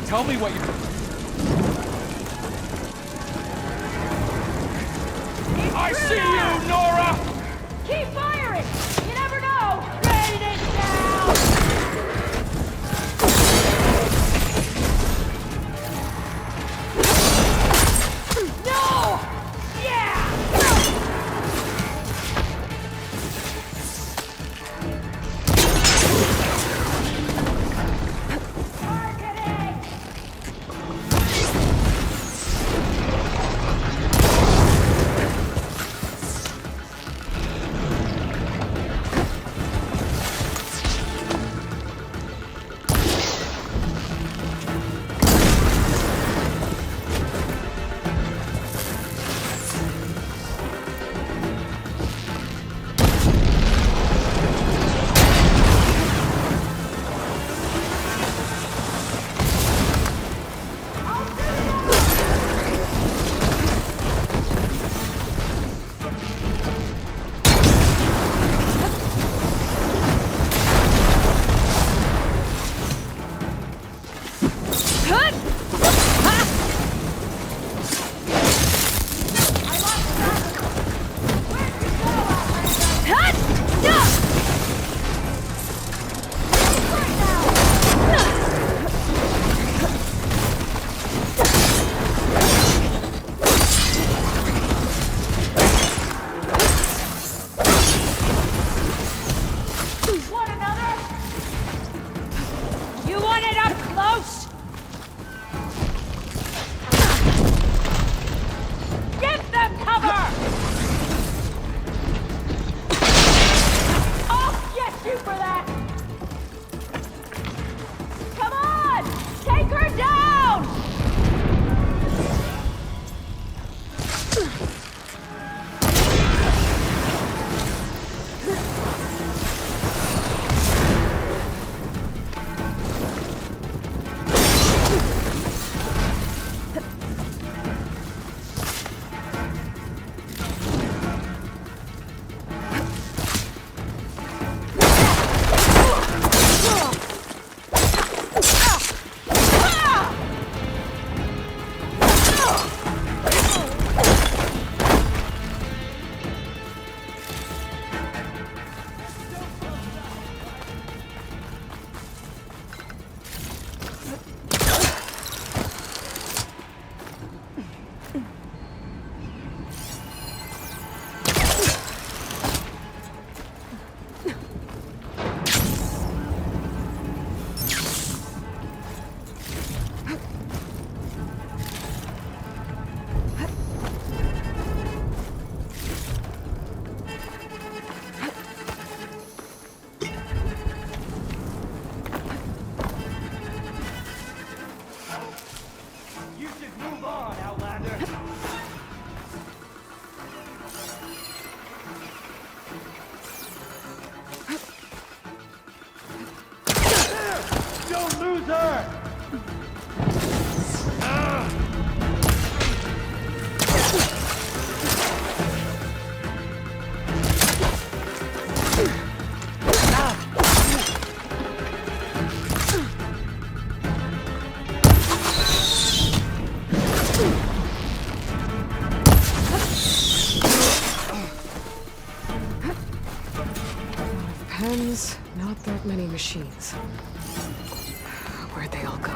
Tell me what you... I see you, Nora! Keep firing! You never know! Rain it down! No! Yeah! Targeting! You want it up close? Give them cover! I'll get you for that! Come on! Take her down! Pens, not that many machines. Where'd they all go?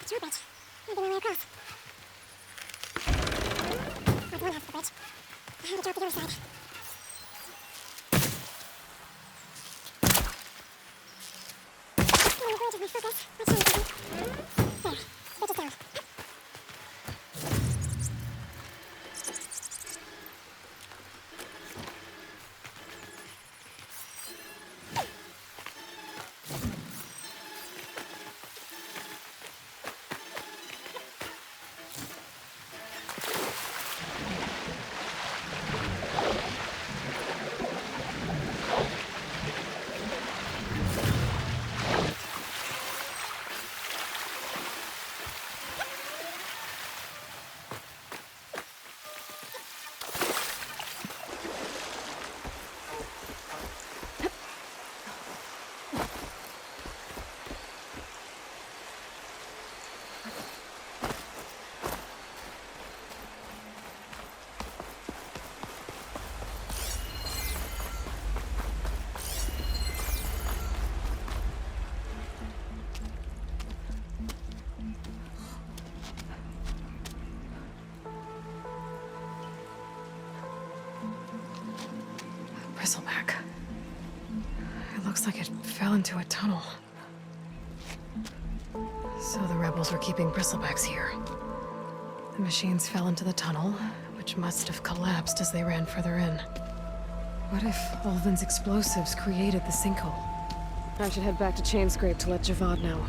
It's your bridge. Moving our way across. Not the one half of the bridge. I had to drop the other side. My bridge is my focus. Let's try something. There. Bridge is down. Bristleback. It looks like it fell into a tunnel. So the rebels were keeping bristlebacks here. The machines fell into the tunnel, which must have collapsed as they ran further in. What if Ulvin's explosives created the sinkhole? I should head back to Chainscrape to let Javad know.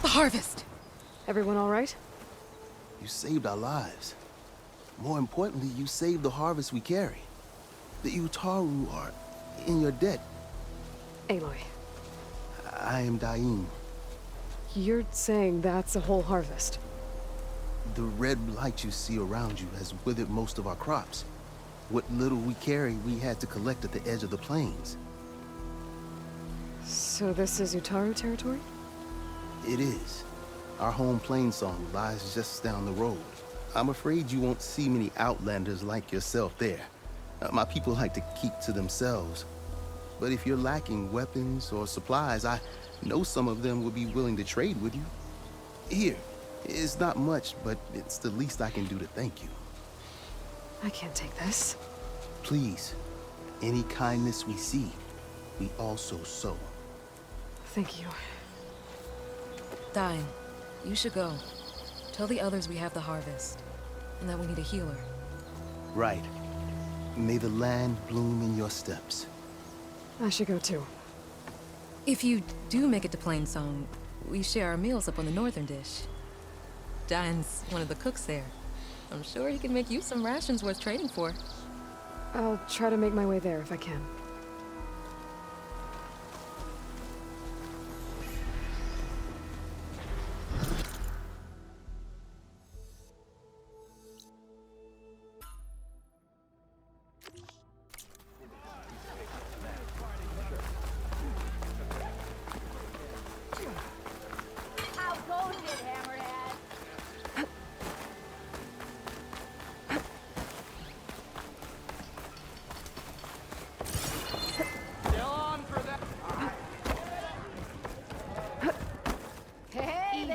Harvest! Everyone all right? You saved our lives. More importantly, you saved the harvest we carry. The Utaru are in your debt. Aloy, I am Daim. you're saying that's a whole harvest? The red light you see around you has withered most of our crops. What little we carry, we had to collect at the edge of the plains. So this is Utaru territory? It is. Our home plainsong lies just down the road. I'm afraid you won't see many outlanders like yourself there. My people like to keep to themselves. But if you're lacking weapons or supplies, I know some of them will be willing to trade with you. Here, it's not much, but it's the least I can do to thank you. I can't take this. Please, any kindness we see, we also sow. Thank you. Dime, you should go. Tell the others we have the harvest, and that we need a healer. Right. May the land bloom in your steps. I should go too. If you do make it to Plainsong, we share our meals up on the northern dish. Diane's one of the cooks there. I'm sure he can make you some rations worth trading for. I'll try to make my way there if I can. How goes it, Hammerhead?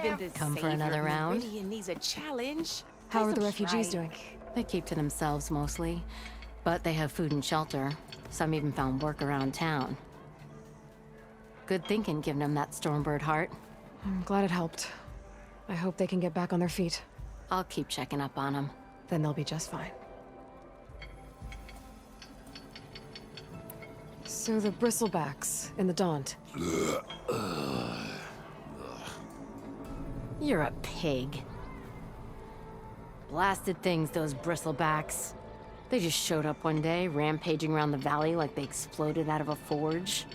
there. the Come for savior another of round? Meridian needs a challenge. How Play are the some refugees Shrine. doing? They keep to themselves mostly, but they have food and shelter. Some even found work around town. Good thinking, giving them that Stormbird heart. I'm glad it helped. I hope they can get back on their feet. I'll keep checking up on them. Then they'll be just fine. So the bristlebacks in the Daunt. You're a pig. Blasted things, those bristlebacks. They just showed up one day, rampaging around the valley like they exploded out of a forge.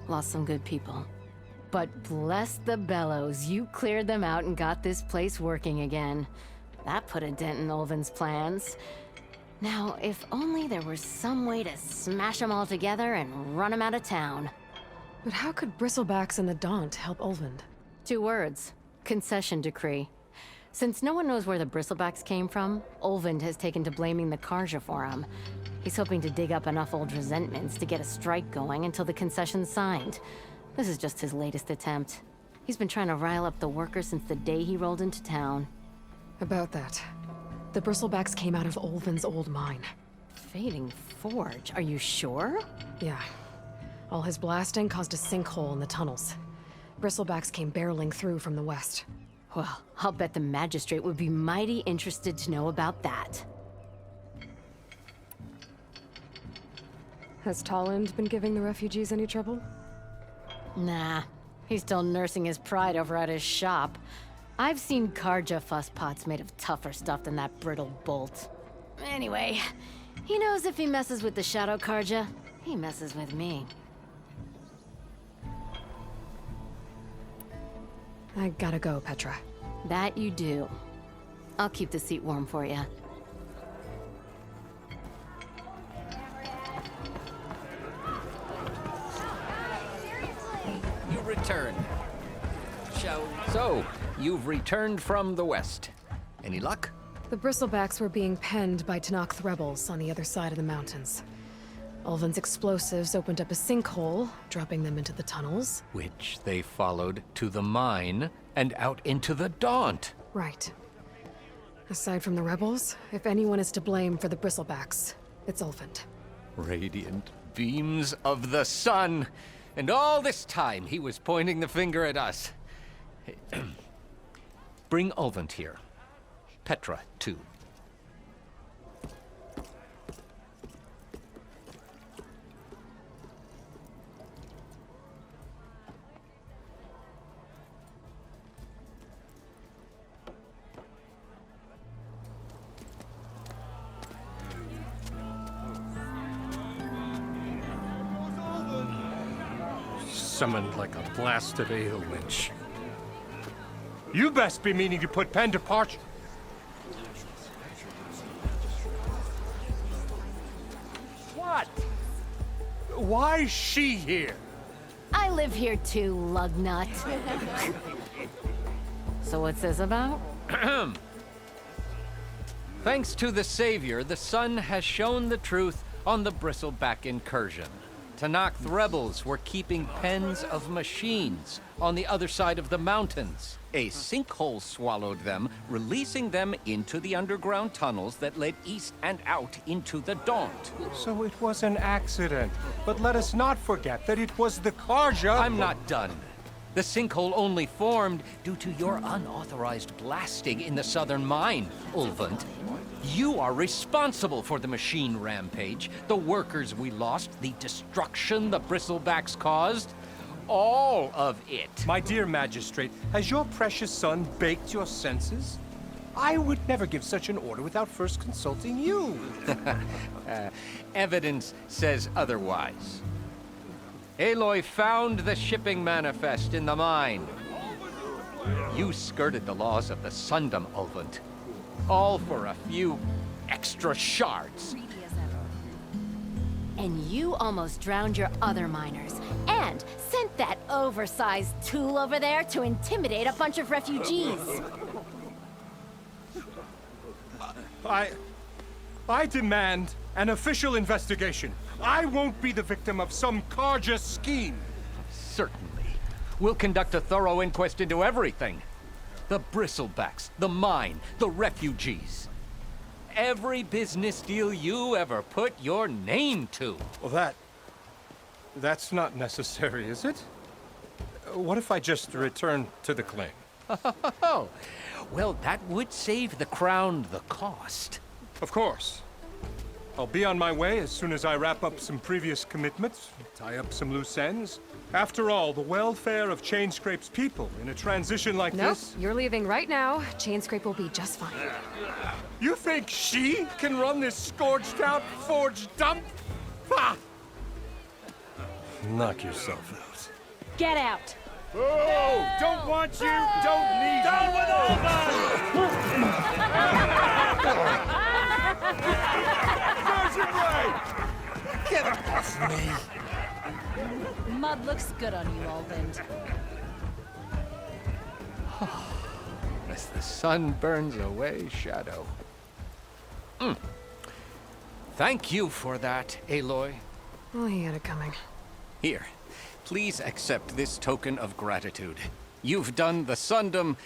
Lost some good people. But bless the bellows, you cleared them out and got this place working again. That put a dent in Ulvin's plans. Now, if only there was some way to smash them all together and run them out of town. But how could bristlebacks in the Daunt help Ulvund? 2 words. Concession decree. Since no one knows where the bristlebacks came from, Ulvund has taken to blaming the Karja for them. He's hoping to dig up enough old resentments to get a strike going until the concession's signed. This is just his latest attempt. He's been trying to rile up the workers since the day he rolled into town. About that. The bristlebacks came out of Ulvund's old mine. Fading Forge, are you sure? Yeah. All his blasting caused a sinkhole in the tunnels. Bristlebacks came barreling through from the west. Well, I'll bet the Magistrate would be mighty interested to know about that. Has Tolland been giving the refugees any trouble? Nah, he's still nursing his pride over at his shop. I've seen Karja fusspots made of tougher stuff than that brittle bolt. Anyway, he knows if he messes with the Shadow Karja, he messes with me. I gotta go, Petra. That you do. I'll keep the seat warm for you. You return. So, you've returned from the west. Any luck? The bristlebacks were being penned by Tenakth rebels on the other side of the mountains. Ulvund's explosives opened up a sinkhole, dropping them into the tunnels. Which they followed to the mine and out into the Daunt. Right. Aside from the rebels, if anyone is to blame for the bristlebacks, it's Ulvund. Radiant beams of the sun. And all this time he was pointing the finger at us. Bring Ulvund here. Petra, too. Summoned like a blasted ale winch. You best be meaning to put pen to parchment. What? Why is she here? I live here too, lugnut. So what's this about? Thanks to the Savior, the sun has shown the truth on the Bristleback incursion. Tenakth rebels were keeping pens of machines on the other side of the mountains. A sinkhole swallowed them, releasing them into the underground tunnels that led east and out into the Daunt. So it was an accident. But let us not forget that it was the Karja. I'm not done. The sinkhole only formed due to your unauthorized blasting in the southern mine, Ulvund. You are responsible for the machine rampage, the workers we lost, the destruction the bristlebacks caused. All of it. My dear magistrate, has your precious son baked your senses? I would never give such an order without first consulting you. Evidence says otherwise. Aloy found the shipping manifest in the mine. You skirted the laws of the Sundom, Ulvund. All for a few extra shards. And you almost drowned your other miners, and sent that oversized tool over there to intimidate a bunch of refugees. I demand an official investigation. I won't be the victim of some Karja scheme. Certainly. We'll conduct a thorough inquest into everything. The Bristlebacks, the mine, the refugees. Every business deal you ever put your name to. Well, that's not necessary, is it? What if I just return to the claim? Oh, well, that would save the Crown the cost. Of course. I'll be on my way as soon as I wrap up some previous commitments, tie up some loose ends. After all, the welfare of Chainscrape's people in a transition like Nope, this... you're leaving right now. Chainscrape will be just fine. You think she can run this scorched-out, forged dump? Ha! Knock yourself out. Get out. Oh! Don't want you, don't need Down with Get off me! Mud looks good on you, Olvind. As the sun burns away shadow. Thank you for that, Aloy. Well, he had it coming. Here, please accept this token of gratitude. You've done the Sundom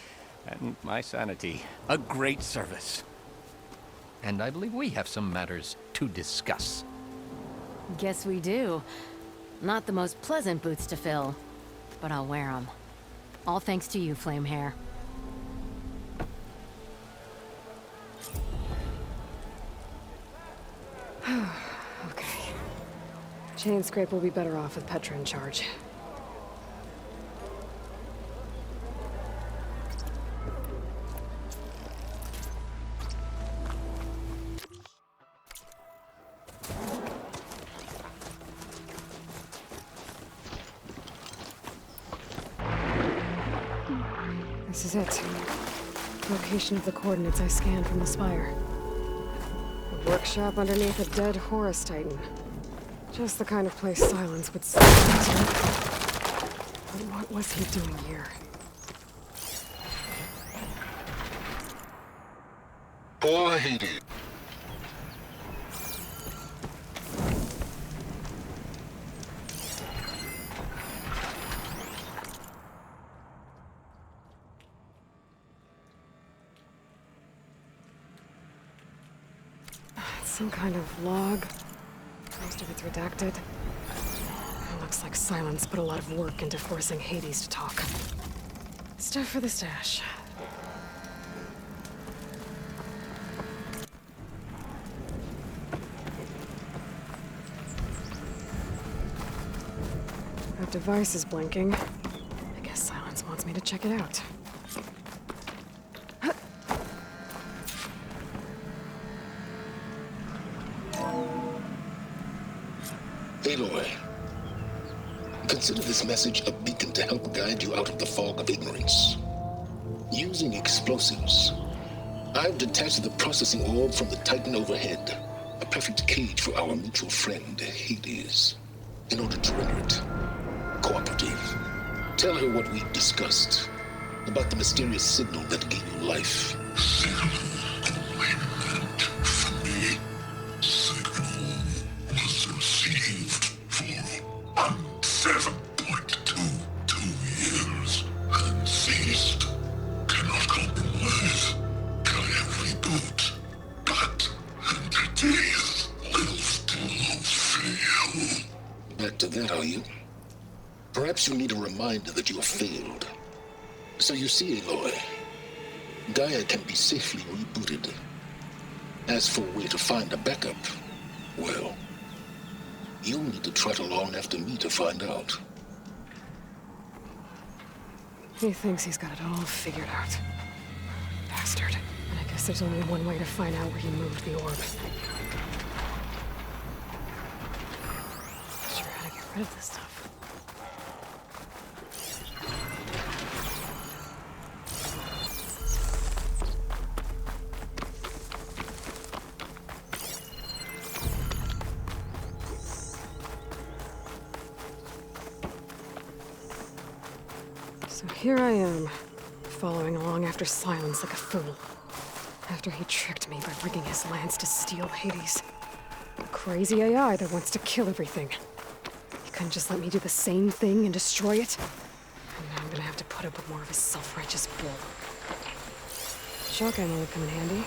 and my sanity a great service. And I believe we have some matters to discuss. Guess we do. Not the most pleasant boots to fill, but I'll wear them. All thanks to you, Flamehair. Okay. Chainscrape will be better off with Petra in charge. This is it. Location of the coordinates I scanned from the spire. A workshop underneath a dead Horus Titan. Just the kind of place Silence would send us to. But what was he doing here? Poor Hades. Some kind of log. Most of it's redacted. It looks like Silence put a lot of work into forcing Hades to talk. Stuff for the stash. That device is blinking. I guess Silence wants me to check it out. Aloy, consider this message a beacon to help guide you out of the fog of ignorance. Using explosives, I've detached the processing orb from the Titan overhead, a perfect cage for our mutual friend, Hades, in order to render it cooperative. Tell her what we've discussed about the mysterious signal that gave you life. Back to that, are you? Perhaps you need a reminder that you have failed. So you see, Aloy, Gaia can be safely rebooted. As for where to find a backup, well, you'll need to trot along after me to find out. He thinks he's got it all figured out. Bastard. And I guess there's only one way to find out where he moved the orb. Sure how to get rid of this stuff. So here I am, following along after Silence like a fool. After he tricked me by rigging his lance to steal Hades. A crazy AI that wants to kill everything. He couldn't just let me do the same thing and destroy it? I'm gonna have to put up with more of his self-righteous bull. Shotgun would come in handy.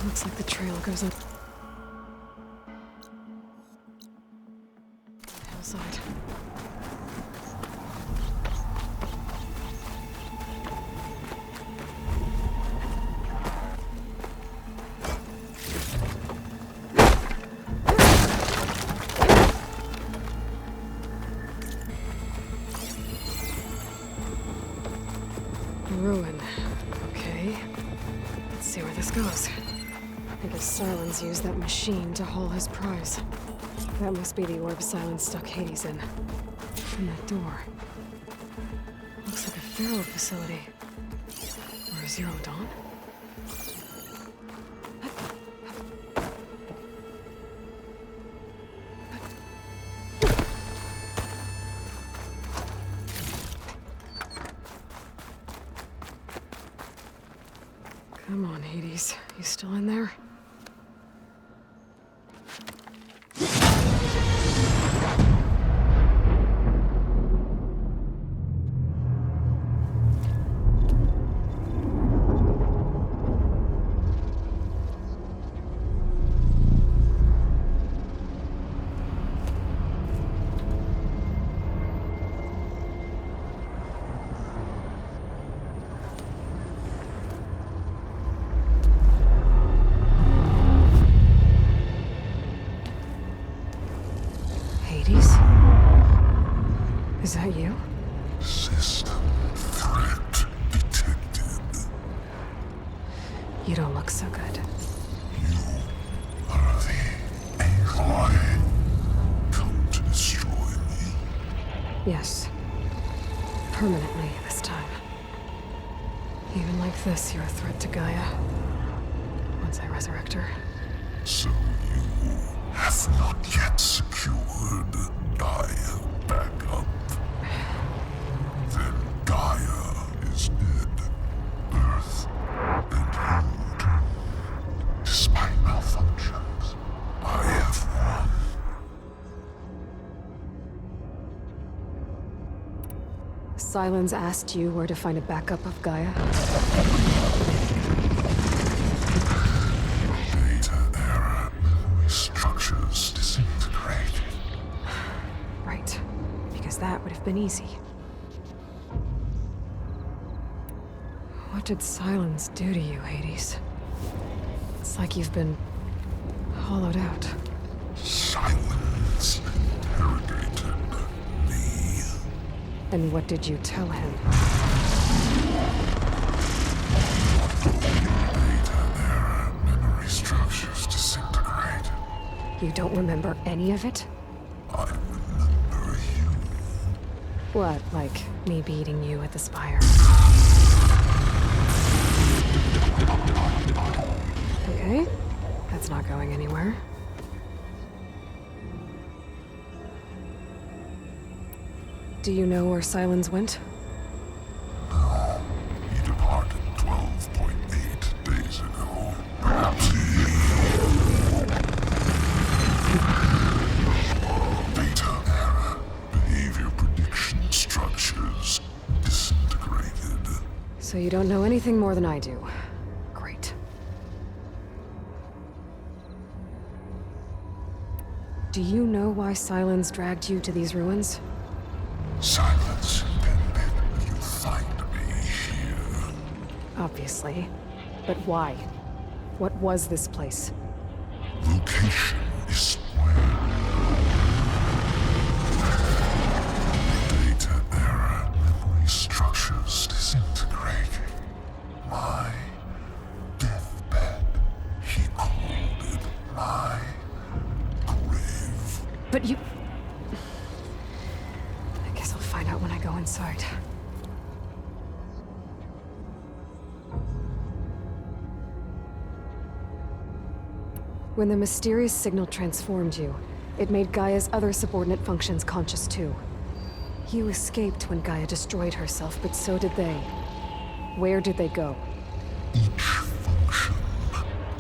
Looks like the trail goes up. Hillside. Ruin. Okay. Let's see where this goes. I guess Silence used that machine to haul his prize. That must be the orb Silence stuck Hades in. And that door. Looks like a Pharaoh facility. Or a Zero Dawn? Come on, Hades. You still in there? Is that you? System threat detected. You don't look so good. You are the Aloy. Come to destroy me. Yes. Permanently this time. Even like this, you're a threat to Gaia. Once I resurrect her. So you have not yet secured Gaia back up. Then Gaia is dead. Sylens asked you where to find a backup of Gaia? Data error. Memory structures disintegrated. Right. Because that would have been easy. What did Sylens do to you, Hades? It's like you've been hollowed out. Silence interrogated me. And what did you tell him? Data error. Memory structures disintegrated. You don't remember any of it? I remember you. What, like me beating you at the Spire? Okay, that's not going anywhere. Do you know where Sylens went? No. He departed 12.8 days ago. Perhaps Data error. Behavior prediction structures disintegrated. So you don't know anything more than I do. Great. Do you know why Sylens dragged you to these ruins? Silence intended you find me here. Obviously. But why? What was this place? Location is where data error. Memory structures disintegrating. My deathbed. He called it my grave. But you... I guess I'll find out when I go inside. When the mysterious signal transformed you, it made Gaia's other subordinate functions conscious too. You escaped when Gaia destroyed herself, but so did they. Where did they go? Each function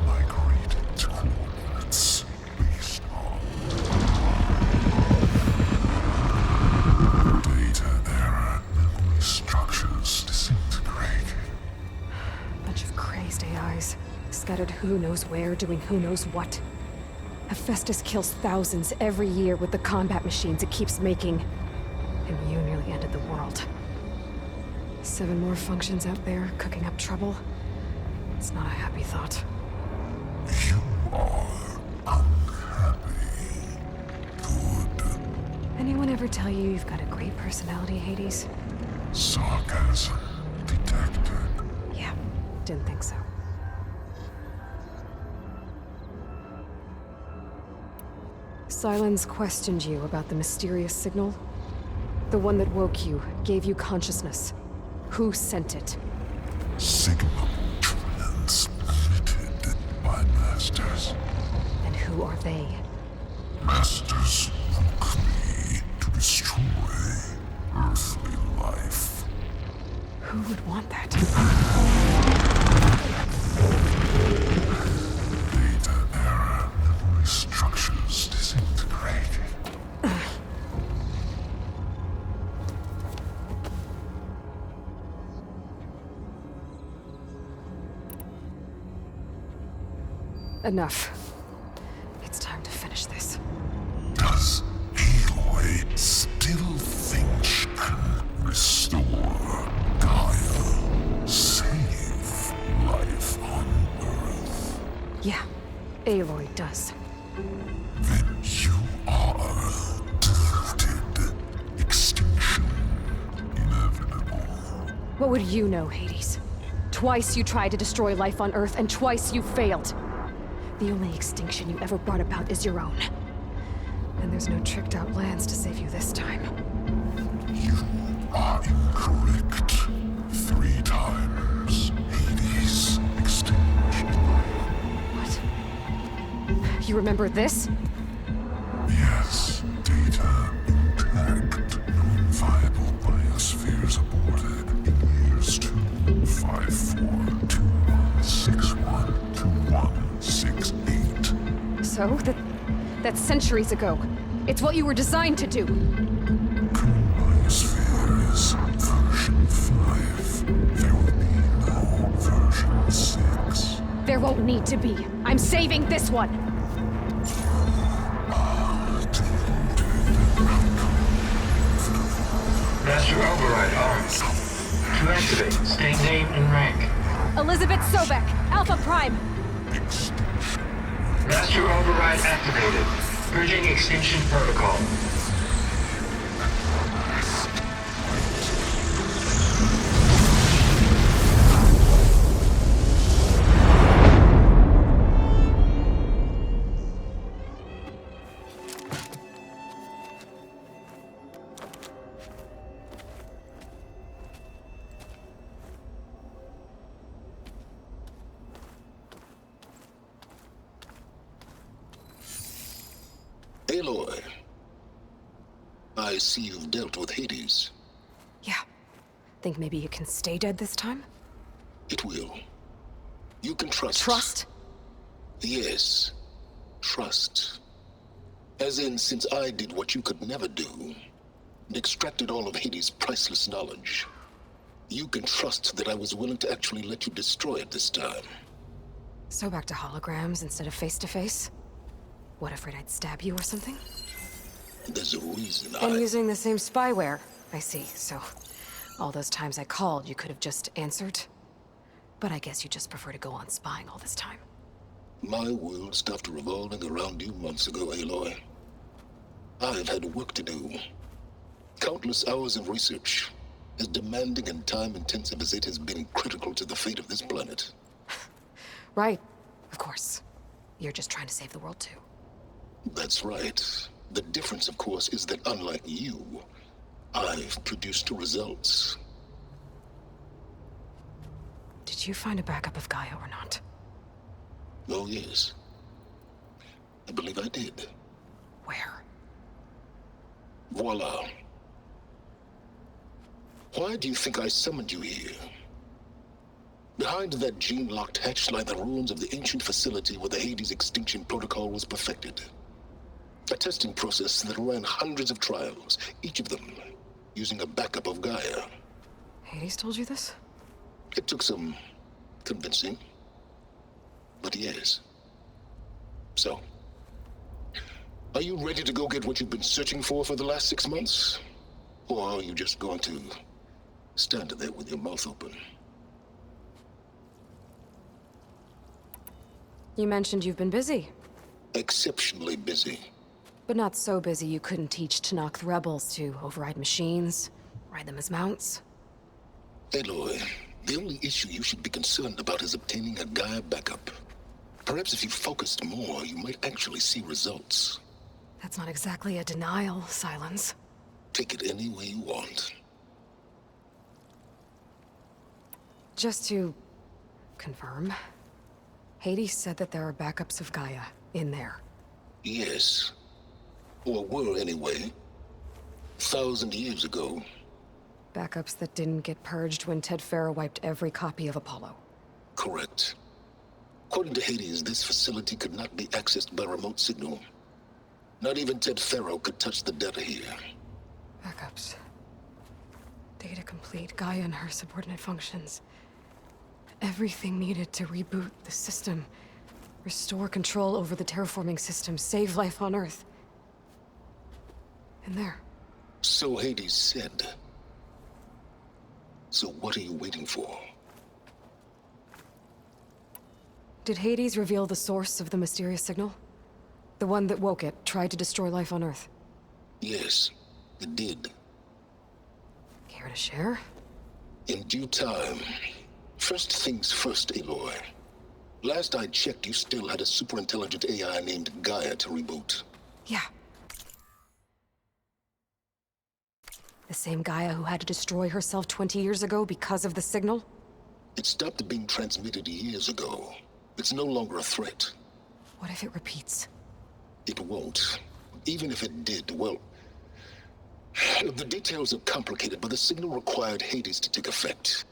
migrated to coordinates based on data error. Memory structures disintegrating. Bunch of crazed AIs, scattered who knows where, doing who knows what. Hephaestus kills thousands every year with the combat machines it keeps making. And you nearly ended the world. 7 more functions out there, cooking up trouble. It's not a happy thought. You are unhappy. Good. Anyone ever tell you you've got a great personality, Hades? Sarcasm detected. Yeah, didn't think so. Sylens questioned you about the mysterious signal? The one that woke you, gave you consciousness. Who sent it? Signal transmitted by masters. And who are they? Masters woke me to destroy earthly life. Who would want that? Data error. Memory structures disintegrated. Enough. It's time to finish this. Does Aloy still think she can restore Gaia? Save life on Earth? Yeah, Aloy does. Then you are deluded. Extinction inevitable. What would you know, Hades? Twice you tried to destroy life on Earth, and twice you failed. The only extinction you ever brought about is your own. And there's no tricked-out lands to save you this time. You are incorrect. 3 times. Hades. Extinction. What? You remember this? Yes. Data intact. Non-viable biospheres aborted in years 254, 2161, 2168. So? That's centuries ago. It's what you were designed to do. Biospheres. There won't need to be. I'm saving this one! Master override armed. To activate, state name and rank. Elizabeth Sobek, Alpha Prime! Master override activated. Bridging extinction protocol. Aloy, I see you've dealt with Hades. Yeah. Think maybe you can stay dead this time? It will. You can trust. Trust? Yes. Trust. As in, since I did what you could never do, and extracted all of Hades' priceless knowledge, you can trust that I was willing to actually let you destroy it this time. So back to holograms instead of face-to-face? What, afraid I'd stab you or something? There's a reason And using the same spyware. I see, so... all those times I called, you could have just answered? But I guess you just prefer to go on spying all this time. My world stopped revolving around you months ago, Aloy. I've had work to do. Countless hours of research, as demanding and time-intensive as it has been critical to the fate of this planet. Right, of course. You're just trying to save the world too. That's right. The difference, of course, is that unlike you, I've produced results. Did you find a backup of Gaia or not? Oh, yes. I believe I did. Where? Voila. Why do you think I summoned you here? Behind that gene-locked hatch lie the ruins of the ancient facility where the Hades extinction protocol was perfected. A testing process that ran hundreds of trials, each of them using a backup of Gaia. Hades told you this? It took some convincing, but yes. So, are you ready to go get what you've been searching for the last 6 months? Or are you just going to stand there with your mouth open? You mentioned you've been busy. Exceptionally busy. But not so busy you couldn't teach Tanakh the rebels to override machines, ride them as mounts. Aloy, the only issue you should be concerned about is obtaining a Gaia backup. Perhaps if you focused more, you might actually see results. That's not exactly a denial, Silence. Take it any way you want. Just to confirm, Hades said that there are backups of Gaia in there. Yes. Or were anyway. 1,000 years ago. Backups that didn't get purged when Ted Farrow wiped every copy of Apollo. Correct. According to Hades, this facility could not be accessed by remote signal. Not even Ted Farrow could touch the data here. Backups. Data complete, Gaia and her subordinate functions. Everything needed to reboot the system. Restore control over the terraforming system, save life on Earth. And there. So Hades said. So what are you waiting for? Did Hades reveal the source of the mysterious signal? The one that woke it, tried to destroy life on Earth? Yes, it did. Care to share? In due time. First things first, Aloy. Last I checked, you still had a super-intelligent AI named Gaia to reboot. Yeah. The same Gaia who had to destroy herself 20 years ago because of the signal? It stopped being transmitted years ago. It's no longer a threat. What if it repeats? It won't. Even if it did, well... The details are complicated, but the signal required Hades to take effect.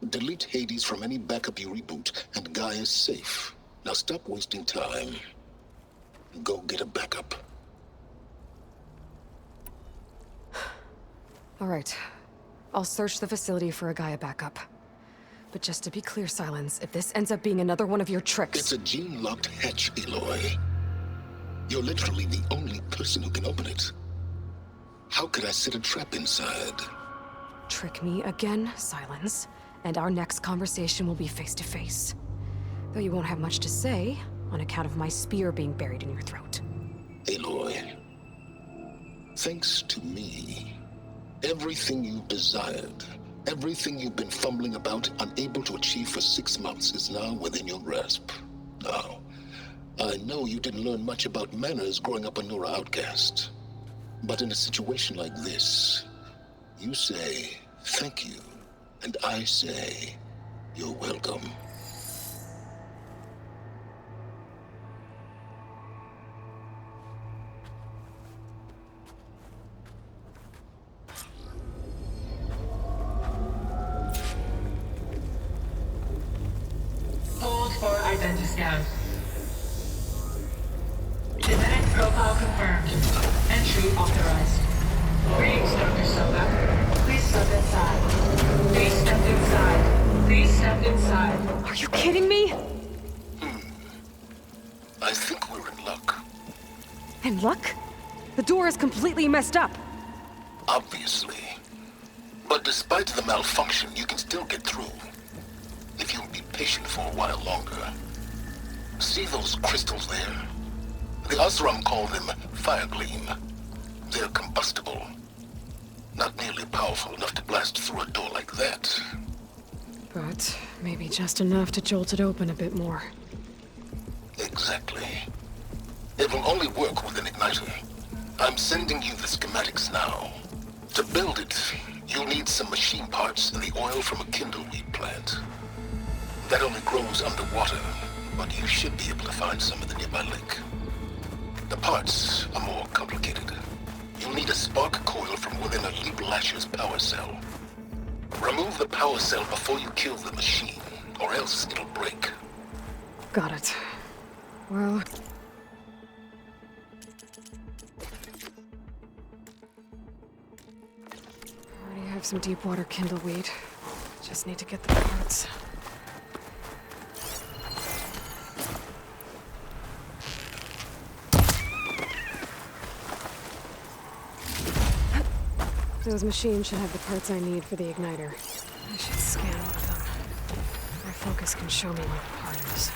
Delete Hades from any backup you reboot, and Gaia's safe. Now stop wasting time. And go get a backup. All right. I'll search the facility for a Gaia backup. But just to be clear, Silence, if this ends up being another one of your tricks... It's a gene-locked hatch, Aloy. You're literally the only person who can open it. How could I set a trap inside? Trick me again, Silence, and our next conversation will be face-to-face. Though you won't have much to say, on account of my spear being buried in your throat. Aloy, thanks to me, everything you desired, everything you've been fumbling about, unable to achieve for 6 months, is now within your grasp. Now, I know you didn't learn much about manners growing up a Nora outcast. But in a situation like this, you say, thank you, and I say, you're welcome. Hold for identiscan. Genetic profile confirmed. Entry authorized. Greetings, Dr. Soba. Please step inside. Please step inside. Please step inside. Are you kidding me? I think we're in luck. In luck? The door is completely messed up. Obviously. But despite the malfunction, you can still get through. If you'll be patient for a while longer. See those crystals there? The Oseram call them fire gleam. They're combustible. Not nearly powerful enough to blast through a door like that. But maybe just enough to jolt it open a bit more. Exactly. It will only work with an igniter. I'm sending you the schematics now. To build it, you'll need some machine parts and the oil from a kindleweed plant. That only grows underwater, but you should be able to find some in the nearby lake. The parts are more complicated. You'll need a spark coil from within a Leap Lasher's power cell. Remove the power cell before you kill the machine, or else it'll break. Got it. Well... already have some deep water kindleweed. Just need to get the parts. Those machines should have the parts I need for the igniter. I should scan one of them. My focus can show me what the part is.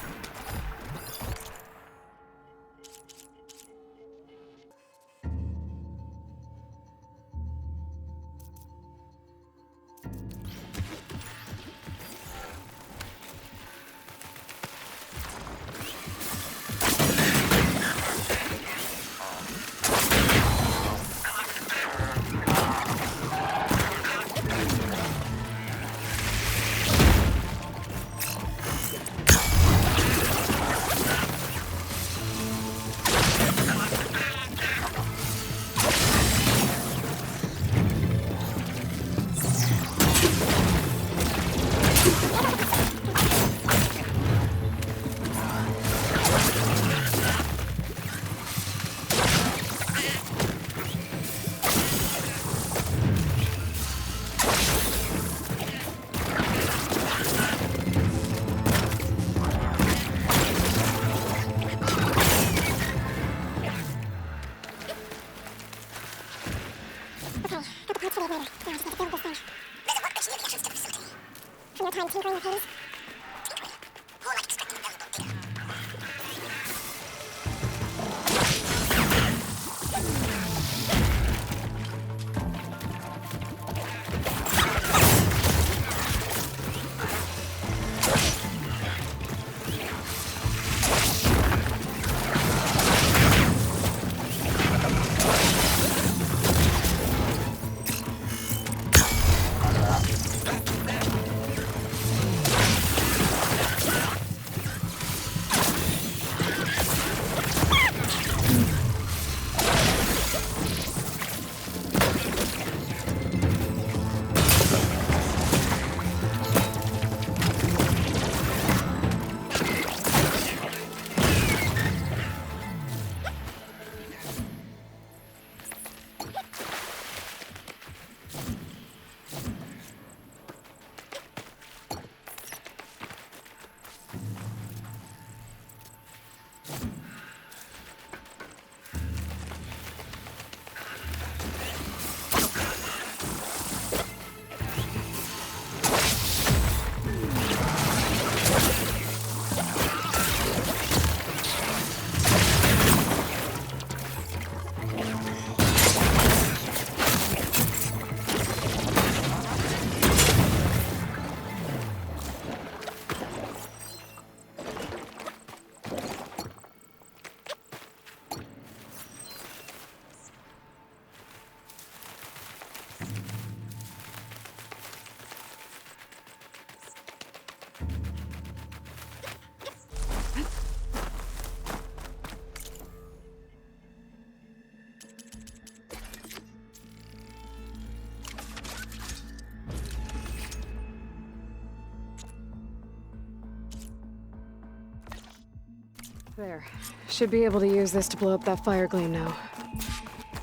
There. Should be able to use this to blow up that fire gleam now.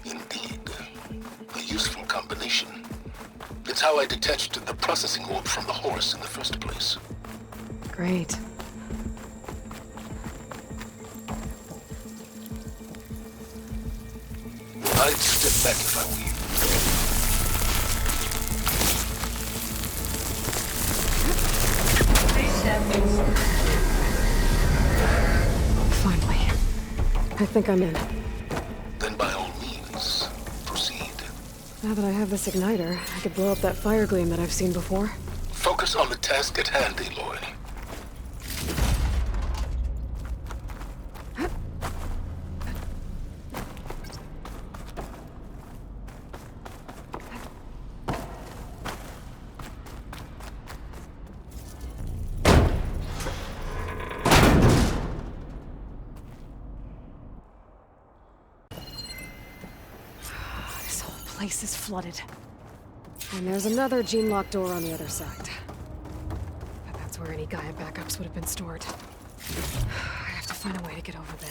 Indeed. A useful combination. It's how I detached the processing orb from the horse in the first place. Great. I'd step back if I were you. Please stand inside. Finally. I think I'm in. Then by all means, proceed. Now that I have this igniter, I could blow up that fire gleam that I've seen before. Focus on the task at hand, Aloy. This whole place is flooded. And there's another gene-locked door on the other side. But that's where any Gaia backups would have been stored. I have to find a way to get over there.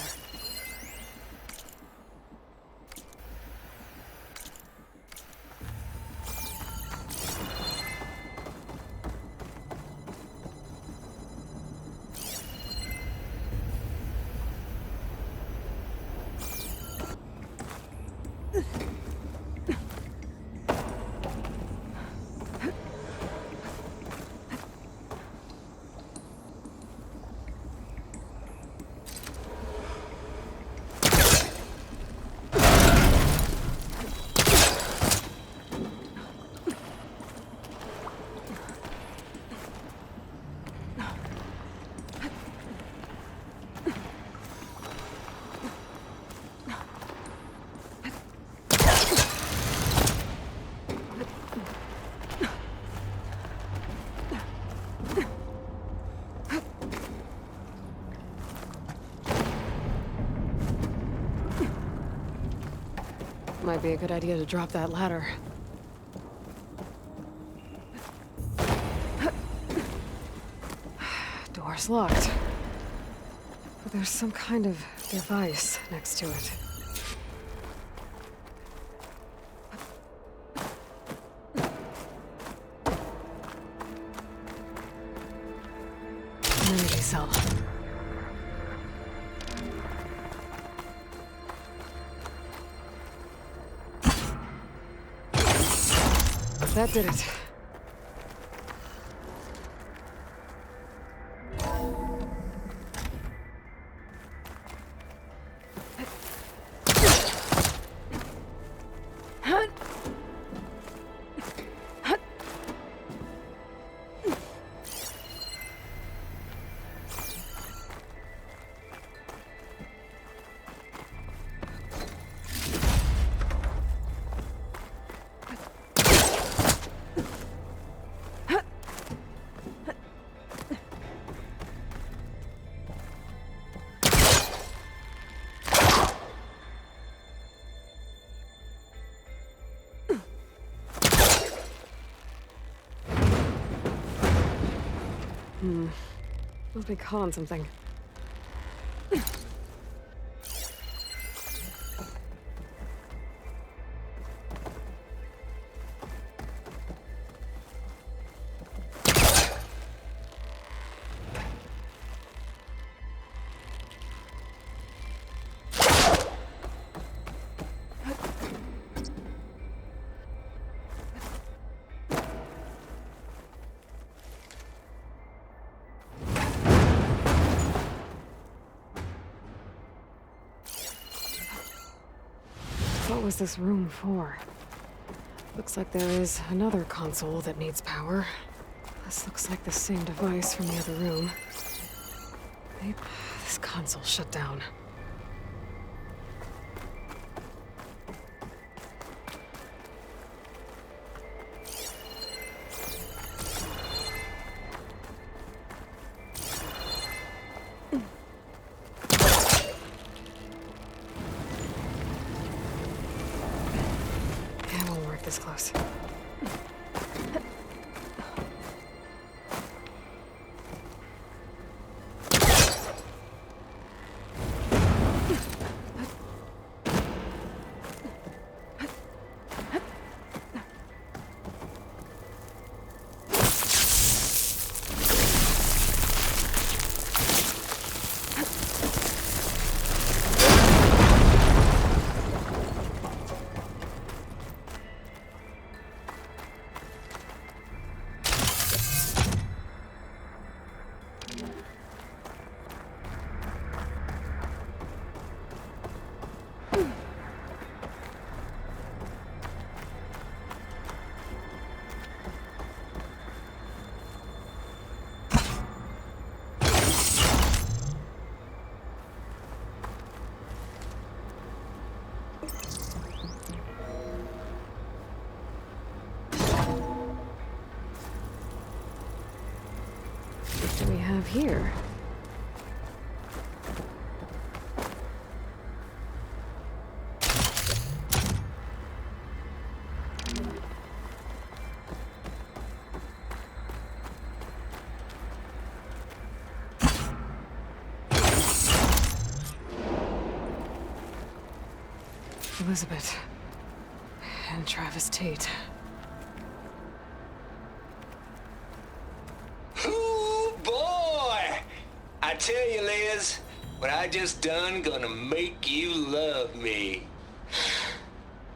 Might be a good idea to drop that ladder. Door's locked. But there's some kind of device next to it. An energy cell. That did it. Must be calling something. What was this room for? Looks like there is another console that needs power. This looks like the same device from the other room. Maybe this console shut down. This close. do we have here? Elizabeth. And Travis Tate. Ooh, boy! I tell you, Liz, what I just done gonna make you love me.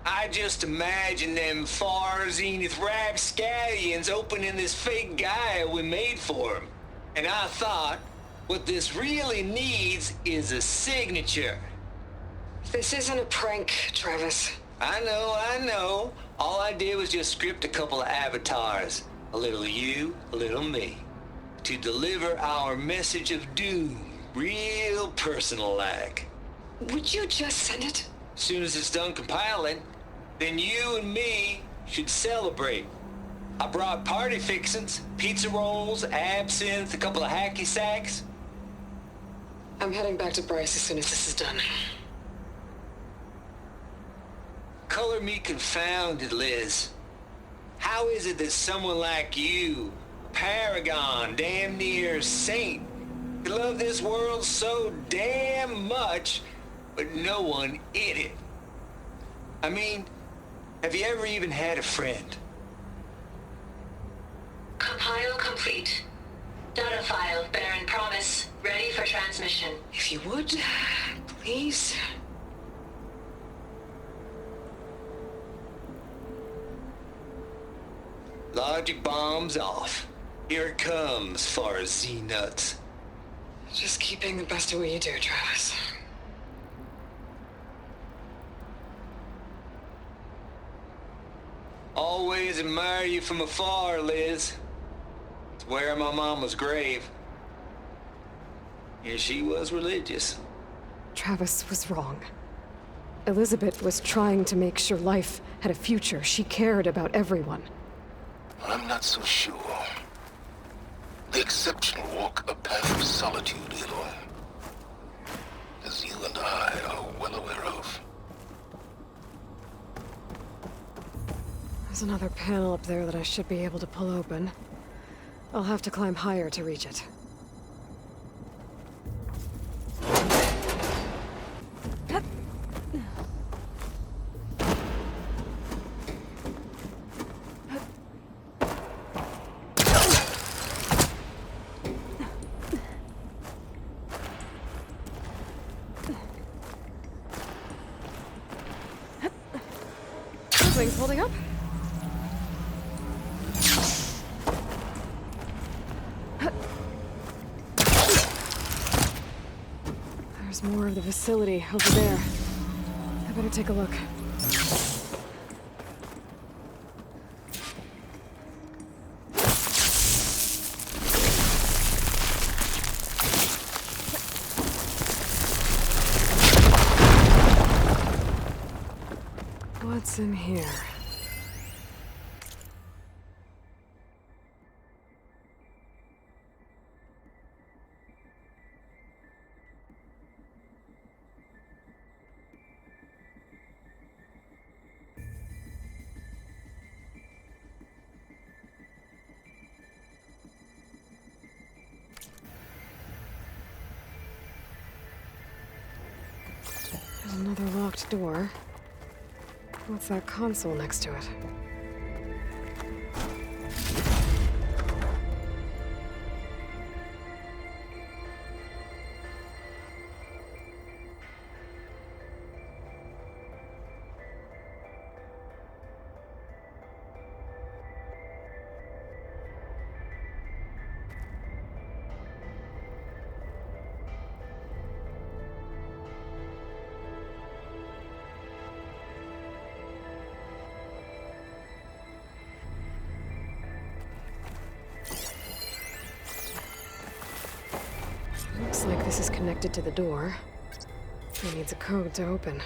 I just imagine them far zenith rapscallions opening this fake Gaia we made for 'em. And I thought, what this really needs is a signature. This isn't a prank, Travis. I know. All I did was just script a couple of avatars. A little you, a little me. To deliver our message of doom, real personal-like. Would you just send it? As soon as it's done compiling, then you and me should celebrate. I brought party fixins, pizza rolls, absinthe, a couple of hacky sacks. I'm heading back to Bryce as soon as this is done. Color me confounded, Liz. How is it that someone like you, paragon, damn near saint, could love this world so damn much, but no one in it? I mean, have you ever even had a friend? Compile complete. Data file, Baron Promise, ready for transmission. If you would, please. Logic bombs off. Here it comes, far as Z-nuts. Just keep being the best at what you do, Travis. Always admire you from afar, Liz. It's where my mama's grave. And she was religious. Travis was wrong. Elizabeth was trying to make sure life had a future. She cared about everyone. I'm not so sure. The exceptional walk a path of solitude, Aloy. As you and I are well aware of. There's another panel up there that I should be able to pull open. I'll have to climb higher to reach it. Wings holding up? There's more of the facility over there. I better take a look. What's in here? There's another locked door. What's that console next to it? Looks like this is connected to the door. It needs a code to open.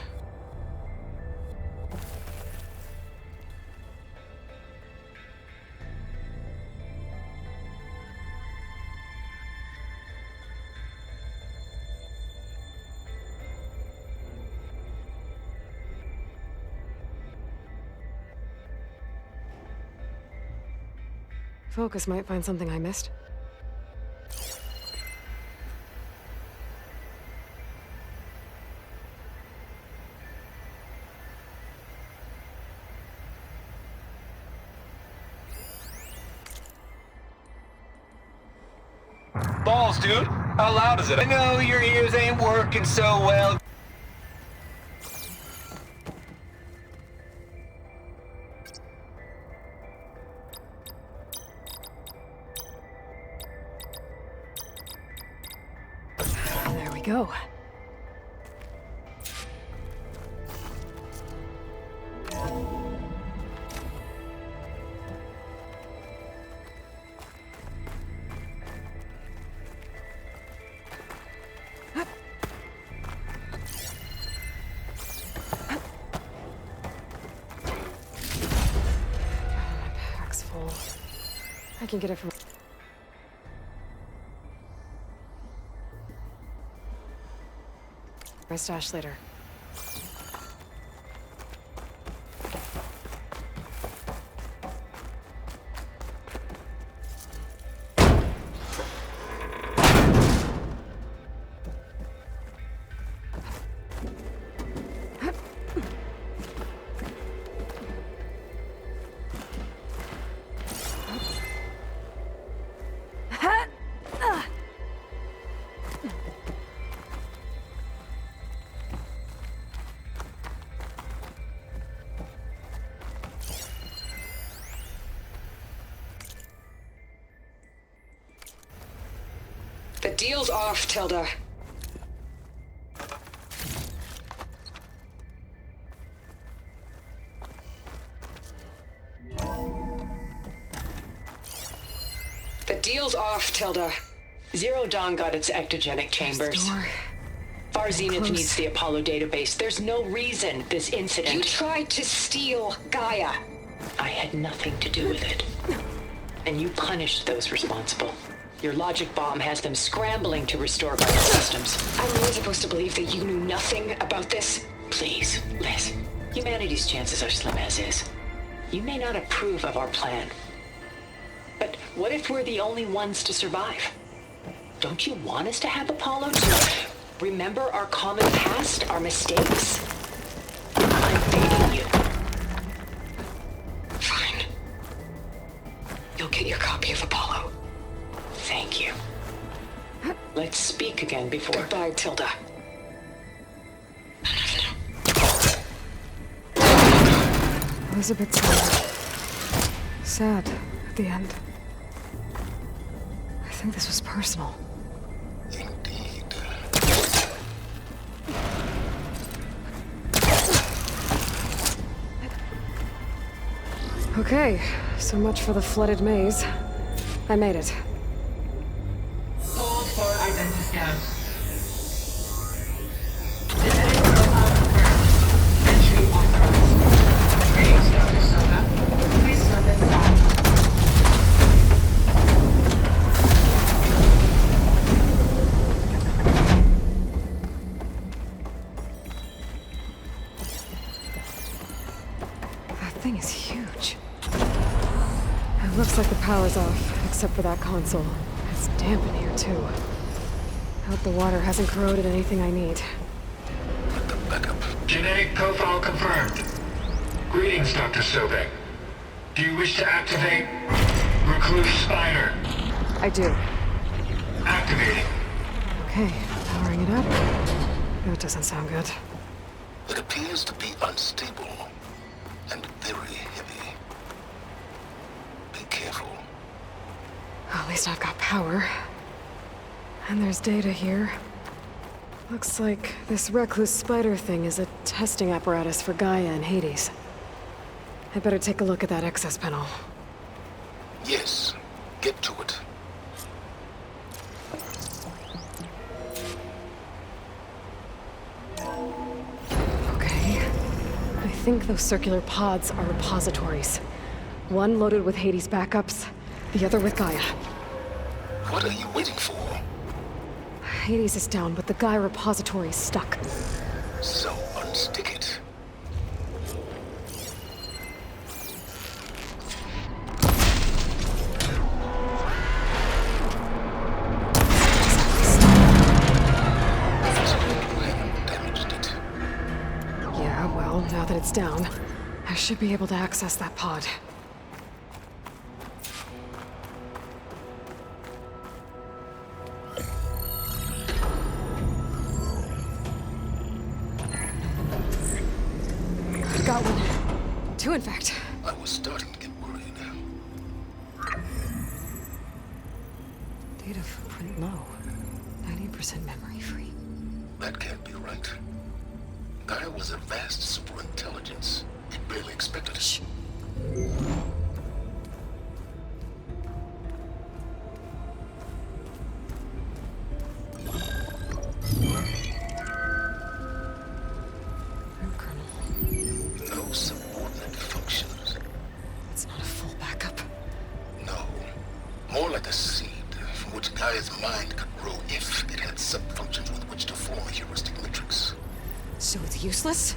Focus might find something I missed. Balls, dude. How loud is it? I know your ears ain't working so well. There we go. Pack's full. I can get it from... my stash later. The deal's off, Tilda. The deal's off, Tilda. Zero Dawn got its ectogenic chambers. Far Zenith needs the Apollo database. There's no reason this incident... You tried to steal Gaia. I had nothing to do with it. And you punished those responsible. Your logic bomb has them scrambling to restore vital systems. I'm really supposed to believe that you knew nothing about this? Please, Liz. Humanity's chances are slim as is. You may not approve of our plan. But what if we're the only ones to survive? Don't you want us to have Apollo to remember our common past, our mistakes? I'm baiting you. Fine. You'll get your copy of Apollo. Thank you. Let's speak again before... Goodbye, Tilda. It was a bit sad at the end. I think this was personal. Indeed. Okay, so much for the flooded maze. I made it. Hold for identity scan. Genetic profile confirmed. Entry authorized. Greetings, Dr. Soka. Please step inside. That thing is huge. It looks like the power's off, except for that console. It's damp in here, too. I hope the water hasn't corroded anything I need. Genetic profile confirmed. Greetings, Dr. Sobek. Do you wish to activate Recluse Spider? I do. Activating. Okay, powering it up. That doesn't sound good. It appears to be unstable and very heavy. Be careful. At least I've got power. And there's data here. Looks like this Recluse Spider thing is a testing apparatus for Gaia and Hades. I'd better take a look at that access panel. Yes, get to it. Okay. I think those circular pods are repositories. One loaded with Hades backups, the other with Gaia. What are you waiting for? Hades is down, but the Gaia repository is stuck. So unstick it. it's down, I should be able to access that pod. Got one. Two, in fact. I was starting to get worried. Data footprint low. 90% memory free. That can't be right. Gaia was a vast superintelligence. He barely expected it. Shh. No subordinate functions. It's not a full backup. No. More like a seed from which Gaia's mind could grow if it had sub-functions with which to form a heuristic matrix. So it's useless?